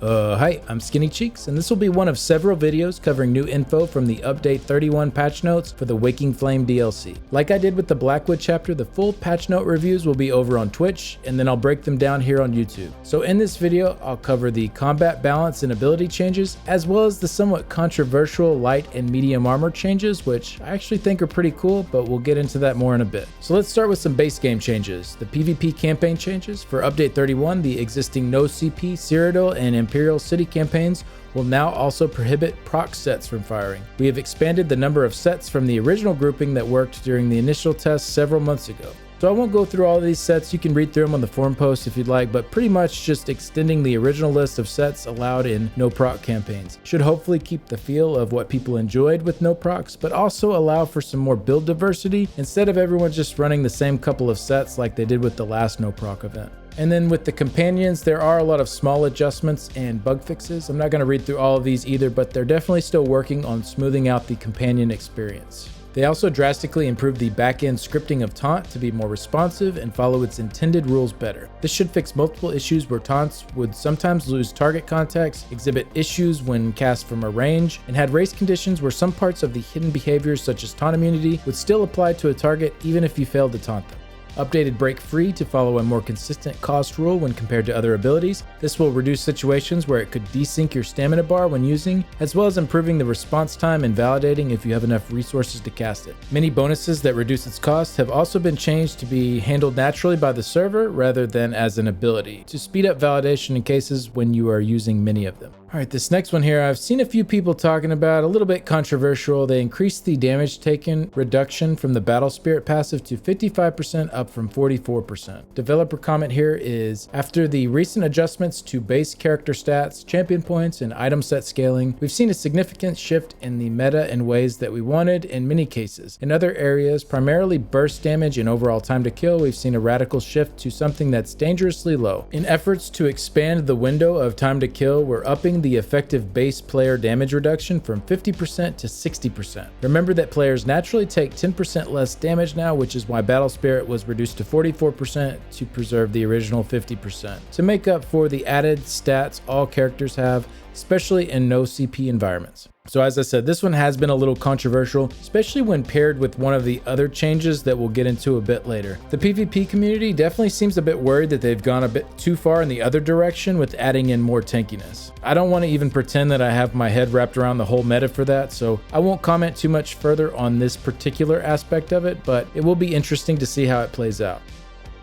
Hi, I'm Skinny Cheeks, and this will be one of several videos covering new info from the Update 31 patch notes for the Waking Flame DLC. Like I did with the Blackwood chapter, the full patch note reviews will be over on Twitch, and then I'll break them down here on YouTube. So in this video, I'll cover the combat balance and ability changes, as well as the somewhat controversial light and medium armor changes, which I actually think are pretty cool, but we'll get into that more in a bit. So let's start with some base game changes. The PvP campaign changes. For Update 31, the existing no CP, Cyrodiil, and Imperial City campaigns will now also prohibit proc sets from firing. We have expanded the number of sets from the original grouping that worked during the initial test several months ago. So I won't go through all of these sets, you can read through them on the forum post if you'd like, but pretty much just extending the original list of sets allowed in no proc campaigns. Should hopefully keep the feel of what people enjoyed with no procs, but also allow for some more build diversity instead of everyone just running the same couple of sets like they did with the last no proc event. And then with the companions, there are a lot of small adjustments and bug fixes. I'm not going to read through all of these either, but they're definitely still working on smoothing out the companion experience. They also drastically improved the back-end scripting of Taunt to be more responsive and follow its intended rules better. This should fix multiple issues where taunts would sometimes lose target context, exhibit issues when cast from a range, and had race conditions where some parts of the hidden behaviors such as taunt immunity would still apply to a target even if you failed to taunt them. Updated Break Free to follow a more consistent cost rule when compared to other abilities. This will reduce situations where it could desync your stamina bar when using, as well as improving the response time and validating if you have enough resources to cast it. Many bonuses that reduce its cost have also been changed to be handled naturally by the server rather than as an ability, to speed up validation in cases when you are using many of them. Alright, this next one here, I've seen a few people talking about, a little bit controversial. They increased the damage taken reduction from the Battle Spirit passive to 55% up from 44%. Developer comment here is, after the recent adjustments to base character stats, champion points, and item set scaling, we've seen a significant shift in the meta in ways that we wanted in many cases. In other areas, primarily burst damage and overall time to kill, we've seen a radical shift to something that's dangerously low. In efforts to expand the window of time to kill, we're upping the effective base player damage reduction from 50% to 60%. Remember that players naturally take 10% less damage now, which is why Battle Spirit was reduced to 44% to preserve the original 50%, to make up for the added stats all characters have, especially in no CP environments. So as I said, this one has been a little controversial, especially when paired with one of the other changes that we'll get into a bit later. The PvP community definitely seems a bit worried that they've gone a bit too far in the other direction with adding in more tankiness. I don't want to even pretend that I have my head wrapped around the whole meta for that, so I won't comment too much further on this particular aspect of it, but it will be interesting to see how it plays out.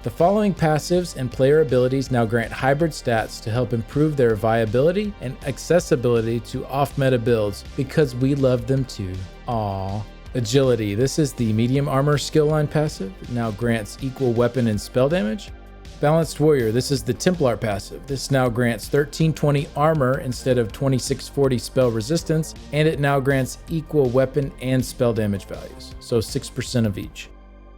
The following passives and player abilities now grant hybrid stats to help improve their viability and accessibility to off-meta builds because we love them too. Aww. Agility. This is the medium armor skill line passive. It now grants equal weapon and spell damage. Balanced Warrior. This is the Templar passive. This now grants 1320 armor instead of 2640 spell resistance, and it now grants equal weapon and spell damage values, so 6% of each.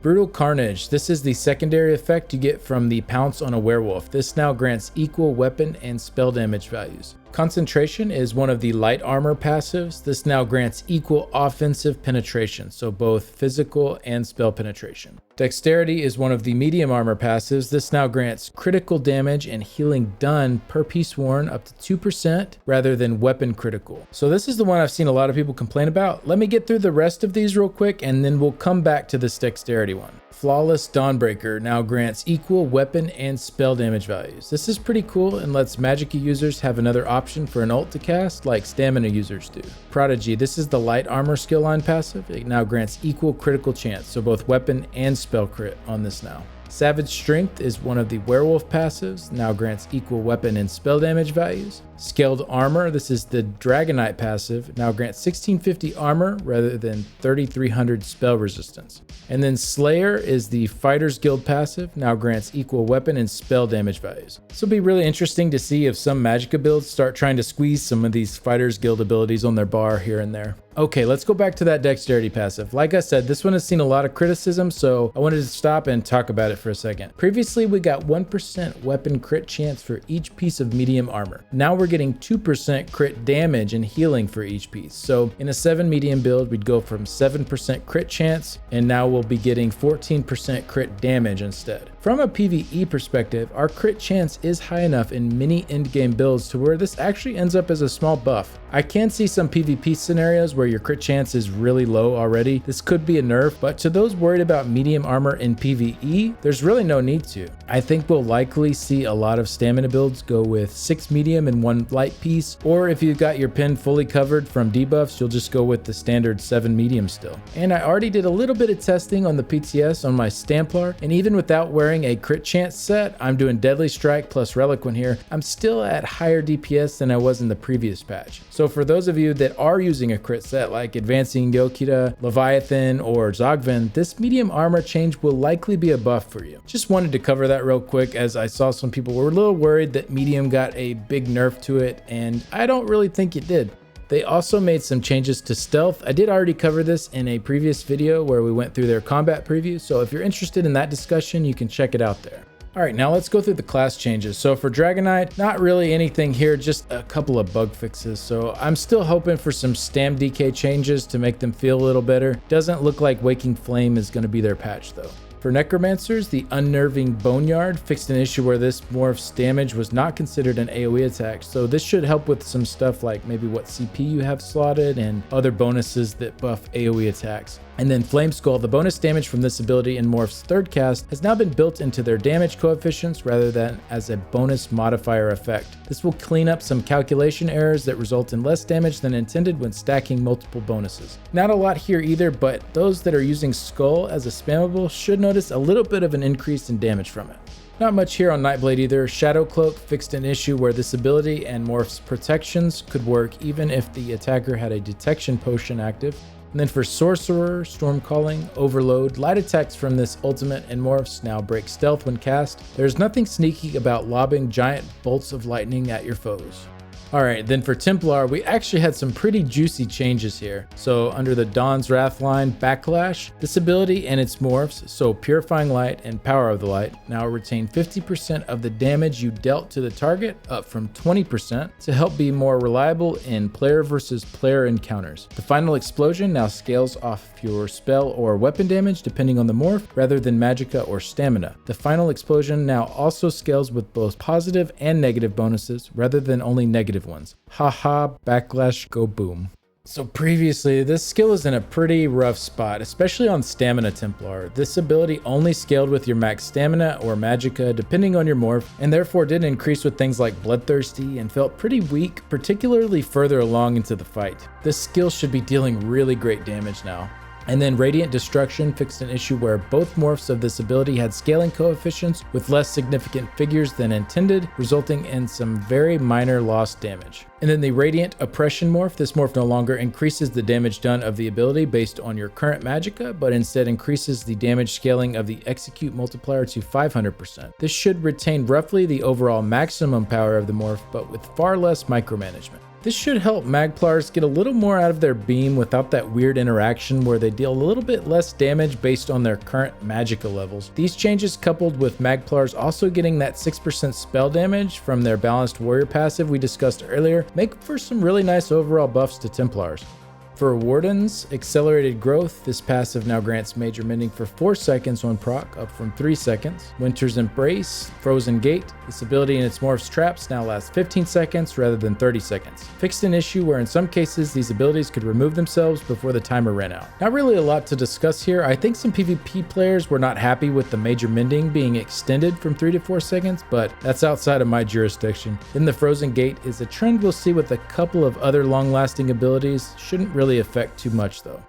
Brutal Carnage. This is the secondary effect you get from the Pounce on a Werewolf. This now grants equal weapon and spell damage values. Concentration is one of the light armor passives. This now grants equal offensive penetration, so both physical and spell penetration. Dexterity is one of the medium armor passives. This now grants critical damage and healing done per piece worn up to 2% rather than weapon critical. So this is the one I've seen a lot of people complain about. Let me get through the rest of these real quick and then we'll come back to this dexterity one. Flawless Dawnbreaker now grants equal weapon and spell damage values. This is pretty cool and lets magic users have another option for an ult to cast like stamina users do. Prodigy. This is the light armor skill line passive. It now grants equal critical chance, so both weapon and spell crit on this now. Savage Strength is one of the werewolf passives, now grants equal weapon and spell damage values. Scaled Armor, this is the Dragonite passive, now grants 1650 armor rather than 3300 spell resistance. And then Slayer is the Fighters Guild passive, now grants equal weapon and spell damage values. This will be really interesting to see if some Magicka builds start trying to squeeze some of these Fighters Guild abilities on their bar here and there. Okay, let's go back to that dexterity passive. Like I said, this one has seen a lot of criticism, so I wanted to stop and talk about it for a second. Previously, we got 1% weapon crit chance for each piece of medium armor. Now we're getting 2% crit damage and healing for each piece. So in a 7 medium build, we'd go from 7% crit chance, and now we'll be getting 14% crit damage instead. From a PvE perspective, our crit chance is high enough in many endgame builds to where this actually ends up as a small buff. I can see some PvP scenarios where your crit chance is really low already. This could be a nerf, but to those worried about medium armor in PvE, there's really no need to. I think we'll likely see a lot of stamina builds go with 6 medium and 1 light piece, or if you've got your pin fully covered from debuffs, you'll just go with the standard 7 medium still. And I already did a little bit of testing on the PTS on my Stamplar, and even without wearing a crit chance set, I'm doing Deadly Strike plus Reliquant here, I'm still at higher DPS than I was in the previous patch. So for those of you that are using a crit set like Advancing Yokita, Leviathan, or Zogven, this medium armor change will likely be a buff for you. Just wanted to cover that real quick, as I saw some people were a little worried that medium got a big nerf to it, and I don't really think it did. They also made some changes to stealth. I did already cover this in a previous video where we went through their combat preview, so if you're interested in that discussion, you can check it out there. Alright, now let's go through the class changes. So for Dragonite, not really anything here, just a couple of bug fixes. So I'm still hoping for some stam DK changes to make them feel a little better. Doesn't look like Waking Flame is going to be their patch though. For Necromancers, the Unnerving Boneyard fixed an issue where this morph's damage was not considered an AoE attack, so this should help with some stuff like maybe what CP you have slotted and other bonuses that buff AoE attacks. And then Flame Skull, the bonus damage from this ability in Morph's third cast has now been built into their damage coefficients rather than as a bonus modifier effect. This will clean up some calculation errors that result in less damage than intended when stacking multiple bonuses. Not a lot here either, but those that are using Skull as a spammable should notice a little bit of an increase in damage from it. Not much here on Nightblade either. Shadow Cloak fixed an issue where this ability and Morph's protections could work even if the attacker had a detection potion active. And then for Sorcerer, Stormcalling, Overload, light attacks from this ultimate and Morphs now break stealth when cast. There's nothing sneaky about lobbing giant bolts of lightning at your foes. Alright, then for Templar, we actually had some pretty juicy changes here. So under the Dawn's Wrath line, Backlash, this ability and its morphs, so Purifying Light and Power of the Light, now retain 50% of the damage you dealt to the target, up from 20%, to help be more reliable in player versus player encounters. The Final Explosion now scales off your spell or weapon damage depending on the morph, rather than magicka or stamina. The Final Explosion now also scales with both positive and negative bonuses, rather than only negative ones. Haha, Backlash, go boom. So previously, this skill is in a pretty rough spot, especially on Stamina Templar. This ability only scaled with your max stamina or magicka depending on your morph, and therefore didn't increase with things like Bloodthirsty and felt pretty weak, particularly further along into the fight. This skill should be dealing really great damage now. And then Radiant Destruction fixed an issue where both morphs of this ability had scaling coefficients with less significant figures than intended, resulting in some very minor lost damage. And then the Radiant Oppression morph, this morph no longer increases the damage done of the ability based on your current magicka, but instead increases the damage scaling of the Execute multiplier to 500%. This should retain roughly the overall maximum power of the morph, but with far less micromanagement. This should help Magplars get a little more out of their beam without that weird interaction where they deal a little bit less damage based on their current magicka levels. These changes, coupled with Magplars also getting that 6% spell damage from their Balanced Warrior passive we discussed earlier, make for some really nice overall buffs to Templars. For Wardens, Accelerated Growth, this passive now grants Major Mending for 4 seconds on proc, up from 3 seconds. Winter's Embrace, Frozen Gate, this ability and its morph's traps now lasts 15 seconds rather than 30 seconds. Fixed an issue where in some cases these abilities could remove themselves before the timer ran out. Not really a lot to discuss here. I think some PvP players were not happy with the Major Mending being extended from 3 to 4 seconds, but that's outside of my jurisdiction. Then the Frozen Gate is a trend we'll see with a couple of other long-lasting abilities. Shouldn't really affect too much though.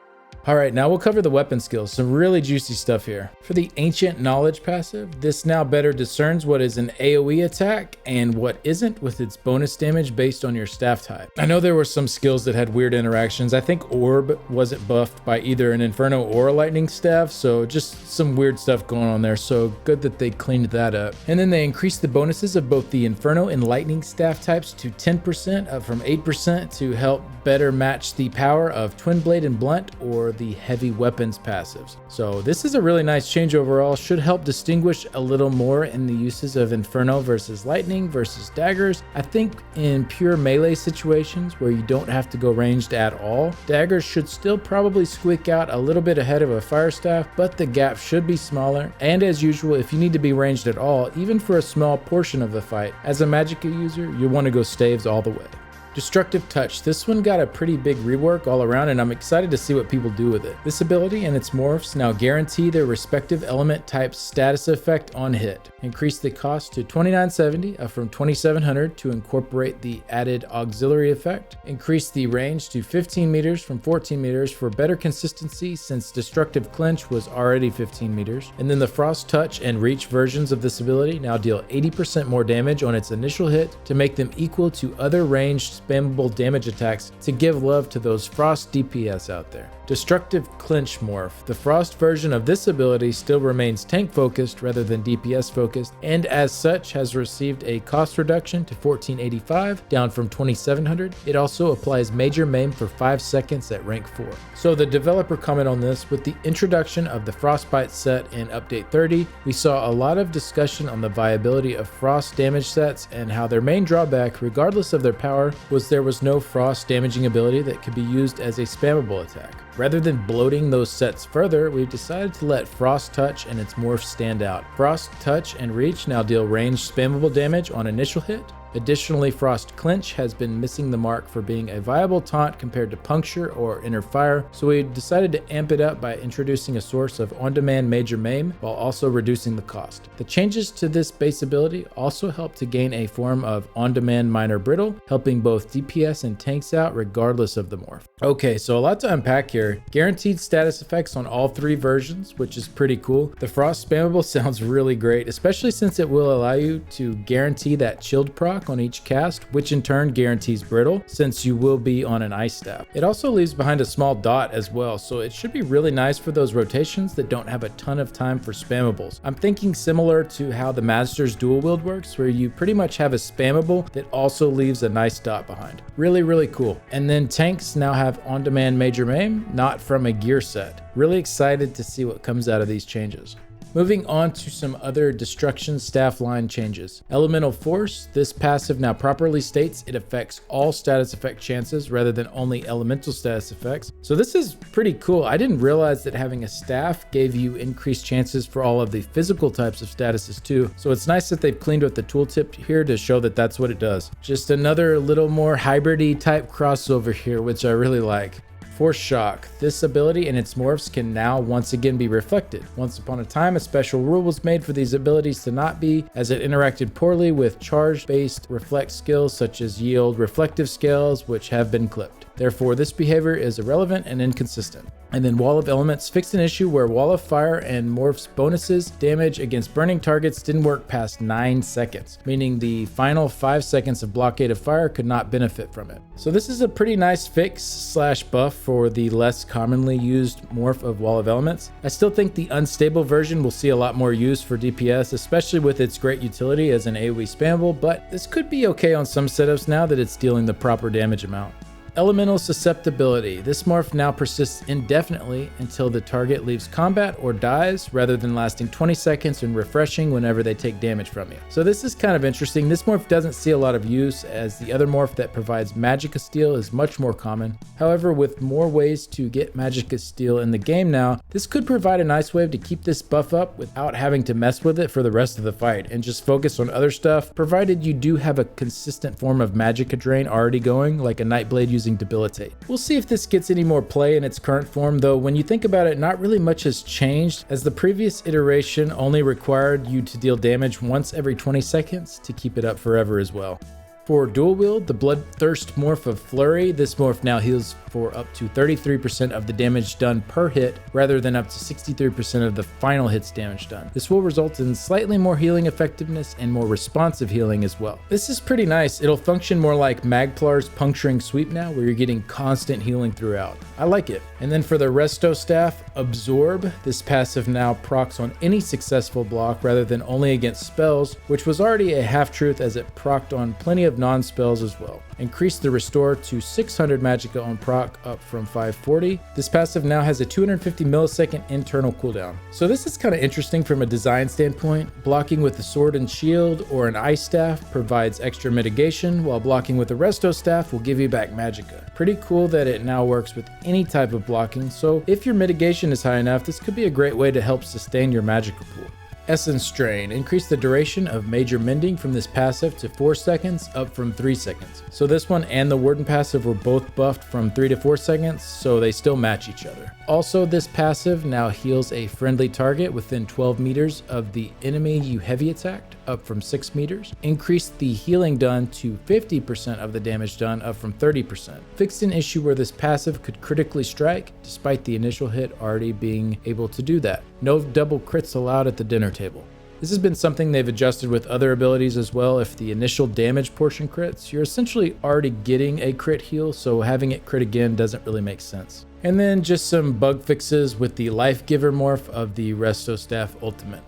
Alright, now we'll cover the weapon skills, some really juicy stuff here. For the Ancient Knowledge passive, this now better discerns what is an AoE attack and what isn't with its bonus damage based on your staff type. I know there were some skills that had weird interactions. I think Orb wasn't buffed by either an Inferno or a Lightning Staff, so just some weird stuff going on there, so good that they cleaned that up. And then they increased the bonuses of both the Inferno and Lightning Staff types to 10%, up from 8%, to help better match the power of Twin Blade and Blunt or the heavy weapons passives. So this is a really nice change overall, should help distinguish a little more in the uses of Inferno versus Lightning versus daggers. I think in pure melee situations where you don't have to go ranged at all, daggers should still probably squeak out a little bit ahead of a fire staff, but the gap should be smaller. And as usual, if you need to be ranged at all, even for a small portion of the fight, as a Magicka user, you want to go staves all the way. Destructive Touch. This one got a pretty big rework all around, and I'm excited to see what people do with it. This ability and its morphs now guarantee their respective element type's status effect on hit. Increase the cost to $29.70, up from $2,700 to incorporate the added auxiliary effect. Increase the range to 15 meters from 14 meters for better consistency since Destructive Clinch was already 15 meters. And then the Frost Touch and Reach versions of this ability now deal 80% more damage on its initial hit to make them equal to other ranged spammable damage attacks to give love to those Frost DPS out there. Destructive Clinch Morph. The Frost version of this ability still remains tank focused rather than DPS focused, and as such has received a cost reduction to $14.85, down from $2,700. It also applies Major Maim for 5 seconds at rank 4. So the developer comment on this: with the introduction of the Frostbite set in update 30, we saw a lot of discussion on the viability of frost damage sets and how their main drawback, regardless of their power, was there was no frost damaging ability that could be used as a spammable attack. Rather than bloating those sets further, we've decided to let Frost Touch and its morphs stand out. Frost Touch and Reach now deal ranged spammable damage on initial hit. Additionally, Frost Clinch has been missing the mark for being a viable taunt compared to Puncture or Inner Fire, so we decided to amp it up by introducing a source of on-demand Major Maim while also reducing the cost. The changes to this base ability also help to gain a form of on-demand Minor Brittle, helping both DPS and tanks out regardless of the morph. Okay, so a lot to unpack here. Guaranteed status effects on all 3 versions, which is pretty cool. The Frost Spammable sounds really great, especially since it will allow you to guarantee that chilled proc on each cast, which in turn guarantees Brittle, since you will be on an ice staff. It also leaves behind a small dot as well, so it should be really nice for those rotations that don't have a ton of time for spammables. I'm thinking similar to how the Master's Dual Wield works, where you pretty much have a spammable that also leaves a nice dot behind. Really cool. And then tanks now have on-demand Major Maim, not from a gear set. Really excited to see what comes out of these changes. Moving on to some other Destruction staff line changes. Elemental Force. This passive now properly states it affects all status effect chances rather than only elemental status effects. So this is pretty cool. I didn't realize that having a staff gave you increased chances for all of the physical types of statuses too. So it's nice that they've cleaned up the tooltip here to show that that's what it does. Just another little more hybrid-y type crossover here, which I really like. Force Shock. This ability and its morphs can now once again be reflected. Once upon a time, a special rule was made for these abilities to not be, as it interacted poorly with charge-based reflect skills such as Yield reflective scales, which have been clipped. Therefore, this behavior is irrelevant and inconsistent. And then Wall of Elements fixed an issue where Wall of Fire and Morph's bonuses damage against burning targets didn't work past 9 seconds, meaning the final 5 seconds of Blockade of Fire could not benefit from it. So this is a pretty nice fix / buff for the less commonly used morph of Wall of Elements. I still think the unstable version will see a lot more use for DPS, especially with its great utility as an AoE spammable, but this could be okay on some setups now that it's dealing the proper damage amount. Elemental Susceptibility. This morph now persists indefinitely until the target leaves combat or dies, rather than lasting 20 seconds and refreshing whenever they take damage from you. So this is kind of interesting. This morph doesn't see a lot of use, as the other morph that provides Magicka Steel is much more common. However, with more ways to get Magicka Steel in the game now, this could provide a nice way to keep this buff up without having to mess with it for the rest of the fight and just focus on other stuff, provided you do have a consistent form of Magic Drain already going, like a Nightblade using Debilitate. We'll see if this gets any more play in its current form, though when you think about it, not really much has changed, as the previous iteration only required you to deal damage once every 20 seconds to keep it up forever as well. For dual wield, the Bloodthirst morph of Flurry, this morph now heals for up to 33% of the damage done per hit, rather than up to 63% of the final hit's damage done. This will result in slightly more healing effectiveness and more responsive healing as well. This is pretty nice. It'll function more like Magplar's Puncturing Sweep now, where you're getting constant healing throughout. I like it. And then for the Resto staff, Absorb, this passive now procs on any successful block rather than only against spells, which was already a half-truth as it procced on plenty of non-spells as well. Increase the restore to 600 magicka on proc, up from 540. This passive now has a 250 millisecond internal cooldown. So this is kind of interesting from a design standpoint. Blocking with the sword and shield or an ice staff provides extra mitigation, while blocking with the Resto staff will give you back magicka. Pretty cool that it now works with any type of blocking, so if your mitigation is high enough, this could be a great way to help sustain your magicka pool. Essence Drain. Increase the duration of Major Mending from this passive to 4 seconds, up from 3 seconds. So this one and the Warden passive were both buffed from 3 to 4 seconds, so they still match each other. Also, this passive now heals a friendly target within 12 meters of the enemy you heavy attacked, up from 6 meters. Increase the healing done to 50% of the damage done, up from 30%. Fixed an issue where this passive could critically strike, despite the initial hit already being able to do that. No double crits allowed at the dinner table. This has been something they've adjusted with other abilities as well. If the initial damage portion crits, you're essentially already getting a crit heal, so having it crit again doesn't really make sense. And then just some bug fixes with the Life Giver morph of the Resto Staff Ultimate.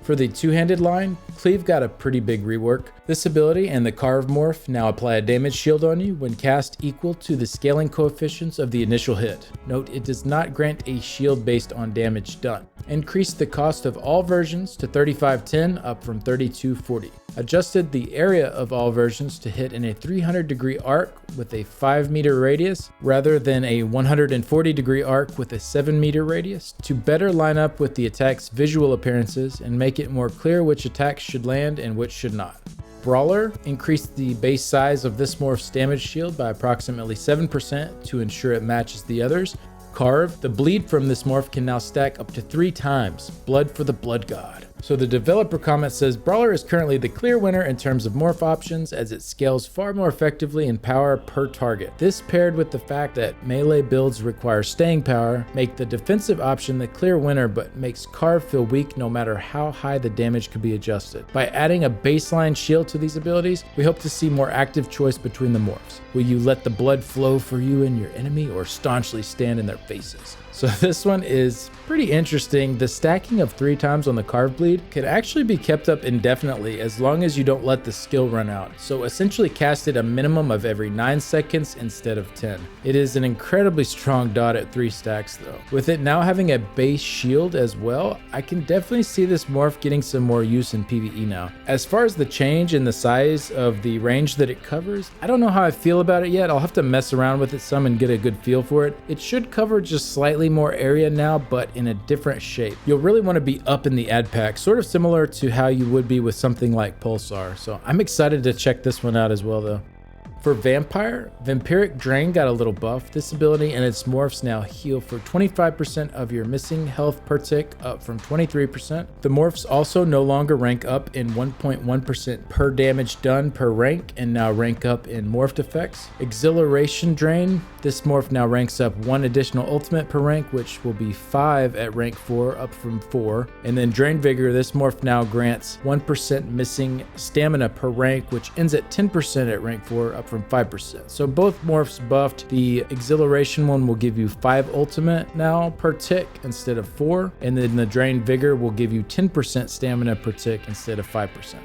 For the two-handed line, Cleave got a pretty big rework. This ability and the Carve morph now apply a damage shield on you when cast equal to the scaling coefficients of the initial hit. Note, it does not grant a shield based on damage done. Increase the cost of all versions to 3510, up from 3240. Adjusted the area of all versions to hit in a 300-degree arc with a 5-meter radius rather than a 140-degree arc with a 7-meter radius to better line up with the attack's visual appearances and make it more clear which attacks should land and which should not. Brawler increased the base size of this morph's damage shield by approximately 7% to ensure it matches the others. Carve, the bleed from this morph can now stack up to 3 times. Blood for the Blood God. So the developer comment says, Brawler is currently the clear winner in terms of morph options as it scales far more effectively in power per target. This paired with the fact that melee builds require staying power make the defensive option the clear winner, but makes Carve feel weak no matter how high the damage could be adjusted. By adding a baseline shield to these abilities, we hope to see more active choice between the morphs. Will you let the blood flow for you and your enemy, or staunchly stand in their faces? So this one is pretty interesting. The stacking of 3 times on the Carve bleed could actually be kept up indefinitely as long as you don't let the skill run out. So essentially cast it a minimum of every 9 seconds instead of 10. It is an incredibly strong dot at 3 stacks though. With it now having a base shield as well, I can definitely see this morph getting some more use in PvE now. As far as the change in the size of the range that it covers, I don't know how I feel about it yet. I'll have to mess around with it some and get a good feel for it. It should cover just slightly more area now, but in a different shape. You'll really want to be up in the ad pack, sort of similar to how you would be with something like Pulsar. So I'm excited to check this one out as well though. For Vampire, Vampiric Drain got a little buff. This ability and its morphs now heal for 25% of your missing health per tick, up from 23%. The morphs also no longer rank up in 1.1% per damage done per rank, and now rank up in morphed effects. Exhilaration Drain, this morph now ranks up 1 additional ultimate per rank, which will be 5 at rank 4, up from 4. And then Drain Vigor, this morph now grants 1% missing stamina per rank, which ends at 10% at rank 4, up from 5%. So both morphs buffed. The Exhilaration one will give you 5 ultimate now per tick instead of 4, and then the Drain Vigor will give you 10% stamina per tick instead of 5%.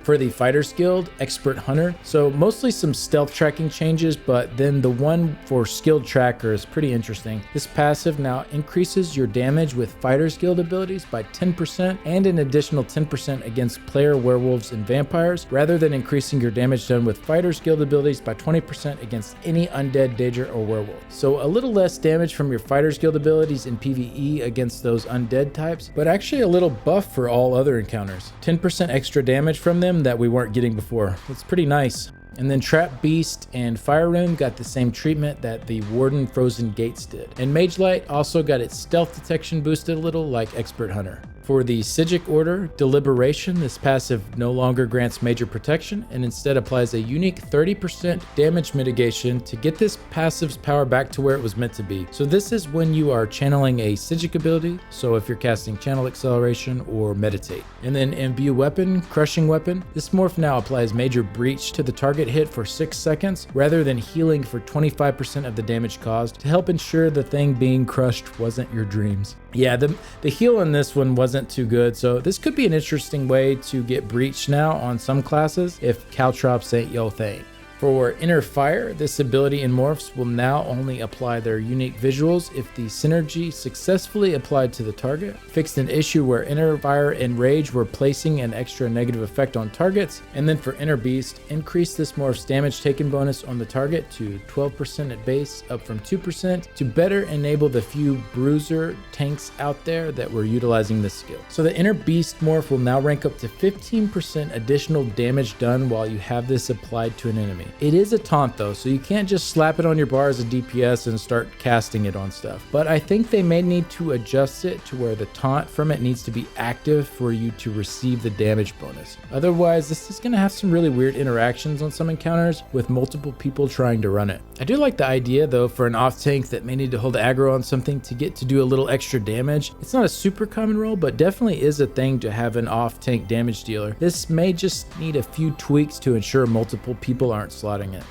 For the Fighter's Guild, Expert Hunter, so mostly some stealth tracking changes, but then the one for Skilled Tracker is pretty interesting. This passive now increases your damage with Fighter's Guild abilities by 10% and an additional 10% against player werewolves and vampires, rather than increasing your damage done with Fighter's Guild abilities by 20% against any undead, danger, or werewolf. So a little less damage from your Fighter's Guild abilities in PvE against those undead types, but actually a little buff for all other encounters. 10% extra damage from them that we weren't getting before. It's pretty nice. And then Trap Beast and Fire Rune got the same treatment that the Warden Frozen Gates did. And Mage Light also got its stealth detection boosted a little like Expert Hunter. For the Psijic order, Deliberation, this passive no longer grants major protection and instead applies a unique 30% damage mitigation to get this passive's power back to where it was meant to be. So this is when you are channeling a Psijic ability, so if you're casting Channel Acceleration or Meditate. And then Imbue Weapon, Crushing Weapon, this morph now applies major breach to the target hit for 6 seconds rather than healing for 25% of the damage caused to help ensure the thing being crushed wasn't your dreams. Yeah, the heal in this one wasn't too good, so this could be an interesting way to get breach now on some classes if Caltrops ain't yo thing. For Inner Fire, this ability in morphs will now only apply their unique visuals if the synergy successfully applied to the target, fixed an issue where Inner Fire and Rage were placing an extra negative effect on targets, and then for Inner Beast, increase this morph's damage taken bonus on the target to 12% at base, up from 2%, to better enable the few bruiser tanks out there that were utilizing this skill. So the Inner Beast morph will now rank up to 15% additional damage done while you have this applied to an enemy. It is a taunt though, so you can't just slap it on your bar as a DPS and start casting it on stuff. But I think they may need to adjust it to where the taunt from it needs to be active for you to receive the damage bonus. Otherwise, this is going to have some really weird interactions on some encounters with multiple people trying to run it. I do like the idea though for an off tank that may need to hold aggro on something to get to do a little extra damage. It's not a super common role, but definitely is a thing to have an off tank damage dealer. This may just need a few tweaks to ensure multiple people aren't slotting it.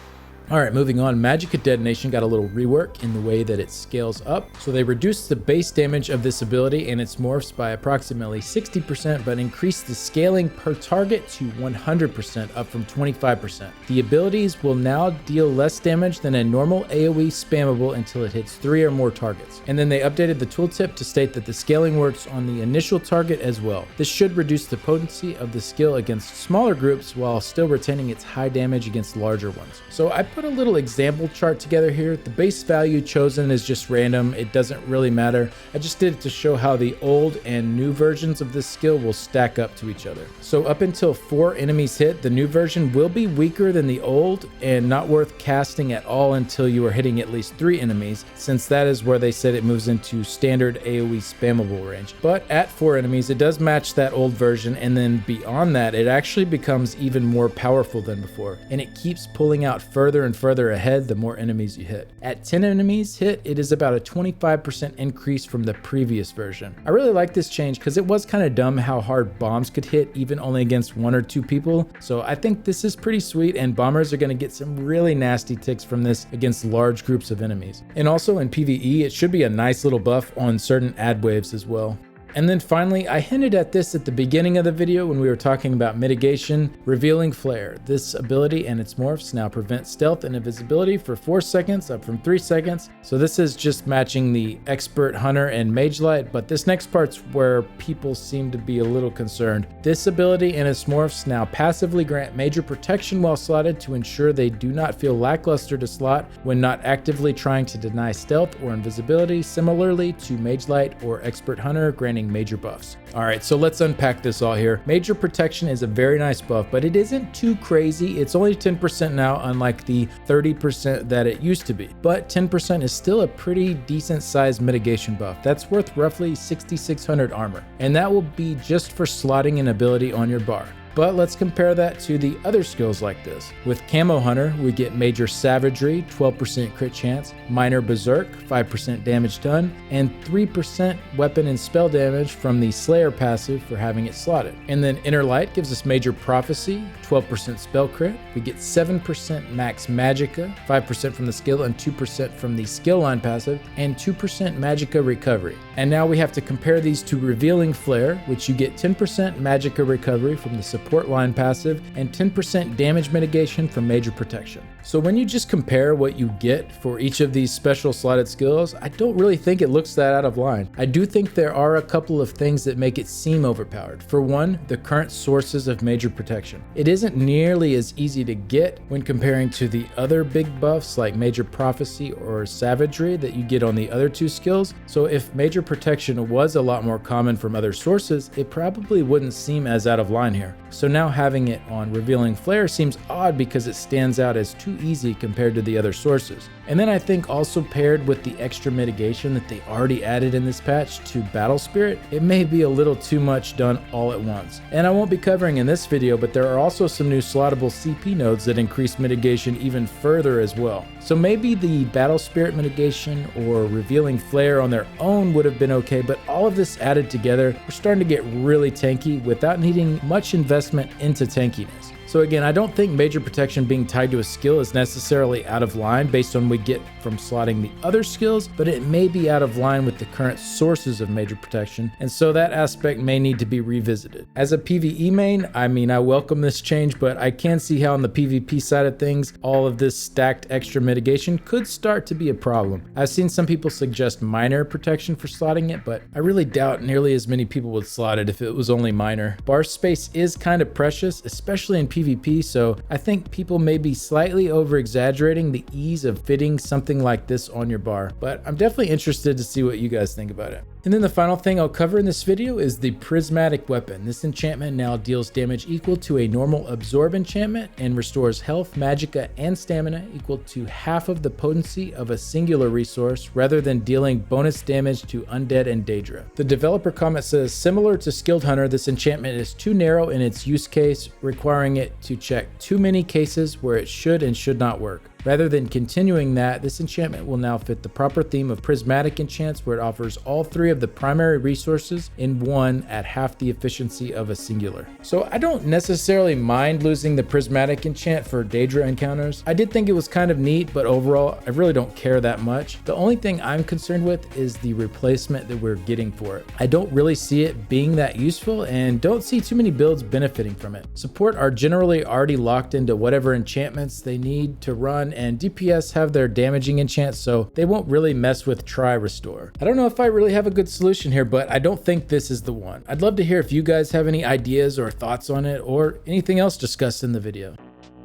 Alright, moving on, Magicka Detonation got a little rework in the way that it scales up. So they reduced the base damage of this ability and its morphs by approximately 60%, but increased the scaling per target to 100%, up from 25%. The abilities will now deal less damage than a normal AoE spammable until it hits 3 or more targets. And then they updated the tooltip to state that the scaling works on the initial target as well. This should reduce the potency of the skill against smaller groups while still retaining its high damage against larger ones. So I put a little example chart together here. The base value chosen is just random. It doesn't really matter. I just did it to show how the old and new versions of this skill will stack up to each other. So up until 4 enemies hit, the new version will be weaker than the old and not worth casting at all until you are hitting at least 3 enemies, since that is where they said it moves into standard AoE spammable range. But at 4 enemies, it does match that old version, and then beyond that, it actually becomes even more powerful than before, and it keeps pulling out further and further ahead the more enemies you hit. At 10 enemies hit, it is about a 25% increase from the previous version. I really like this change because it was kind of dumb how hard bombs could hit even only against 1 or 2 people, so I think this is pretty sweet, and bombers are going to get some really nasty ticks from this against large groups of enemies. And also in PvE, it should be a nice little buff on certain ad waves as well. And then finally, I hinted at this at the beginning of the video when we were talking about mitigation, Revealing Flare. This ability and its morphs now prevent stealth and invisibility for 4 seconds, up from 3 seconds. So this is just matching the Expert Hunter and Mage Light, but this next part's where people seem to be a little concerned. This ability and its morphs now passively grant major protection while slotted to ensure they do not feel lackluster to slot when not actively trying to deny stealth or invisibility, similarly to Mage Light or Expert Hunter granting major buffs. Alright, so let's unpack this all here. Major protection is a very nice buff, but it isn't too crazy. It's only 10% now, unlike the 30% that it used to be. But 10% is still a pretty decent sized mitigation buff. That's worth roughly 6,600 armor, and that will be just for slotting an ability on your bar. But let's compare that to the other skills like this. With Camo Hunter, we get Major Savagery, 12% crit chance, Minor Berserk, 5% damage done, and 3% weapon and spell damage from the Slayer passive for having it slotted. And then Inner Light gives us Major Prophecy, 12% spell crit. We get 7% max Magicka, 5% from the skill and 2% from the skill line passive, and 2% Magicka recovery. And now we have to compare these to Revealing Flare, which you get 10% Magicka recovery from the support line passive and 10% damage mitigation from major protection. So when you just compare what you get for each of these special slotted skills, I don't really think it looks that out of line. I do think there are a couple of things that make it seem overpowered. For one, the current sources of major protection. It isn't nearly as easy to get when comparing to the other big buffs like Major Prophecy or Savagery that you get on the other 2 skills. So if major protection was a lot more common from other sources, it probably wouldn't seem as out of line here. So now having it on Revealing Flare seems odd because it stands out as too easy compared to the other sources. And then I think also paired with the extra mitigation that they already added in this patch to Battle Spirit, it may be a little too much done all at once. And I won't be covering in this video, but there are also some new slottable CP nodes that increase mitigation even further as well. So maybe the Battle Spirit mitigation or Revealing Flare on their own would have been okay, but all of this added together, we're starting to get really tanky without needing much investment into tankiness. So again, I don't think major protection being tied to a skill is necessarily out of line based on what we get from slotting the other skills, but it may be out of line with the current sources of major protection, and so that aspect may need to be revisited. As a PvE main, I mean, I welcome this change, but I can see how on the PvP side of things, all of this stacked extra mitigation could start to be a problem. I've seen some people suggest minor protection for slotting it, but I really doubt nearly as many people would slot it if it was only minor. Bar space is kind of precious, especially in PvP, so I think people may be slightly over exaggerating the ease of fitting something like this on your bar, but I'm definitely interested to see what you guys think about it. And then the final thing I'll cover in this video is the Prismatic weapon. This enchantment now deals damage equal to a normal absorb enchantment and restores health, magicka, and stamina equal to half of the potency of a singular resource rather than dealing bonus damage to undead and Daedra. The developer comment says, similar to Skilled Hunter, this enchantment is too narrow in its use case, requiring it to check too many cases where it should and should not work. Rather than continuing that, this enchantment will now fit the proper theme of prismatic enchants, where it offers all three of the primary resources in one at half the efficiency of a singular. So I don't necessarily mind losing the prismatic enchant for Daedra encounters. I did think it was kind of neat, but overall I really don't care that much. The only thing I'm concerned with is the replacement that we're getting for it. I don't really see it being that useful and don't see too many builds benefiting from it. Support are generally already locked into whatever enchantments they need to run, and DPS have their damaging enchants, so they won't really mess with Try Restore. I don't know if I really have a good solution here, but I don't think this is the one. I'd love to hear if you guys have any ideas or thoughts on it, or anything else discussed in the video.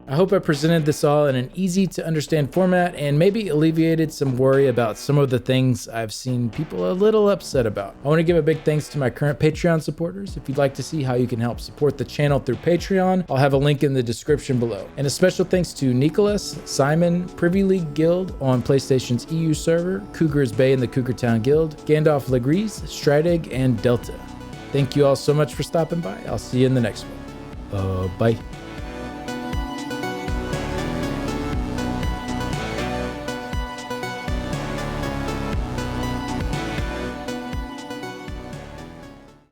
I hope I presented this all in an easy to understand format and maybe alleviated some worry about some of the things I've seen people a little upset about. I want to give a big thanks to my current Patreon supporters. If you'd like to see how you can help support the channel through Patreon, I'll have a link in the description below. And a special thanks to Nicholas, Simon, Privy League Guild on PlayStation's EU server, Cougar's Bay in the Cougar Town Guild, Gandalf Legris, Strideg, and Delta. Thank you all so much for stopping by. I'll see you in the next one. Bye.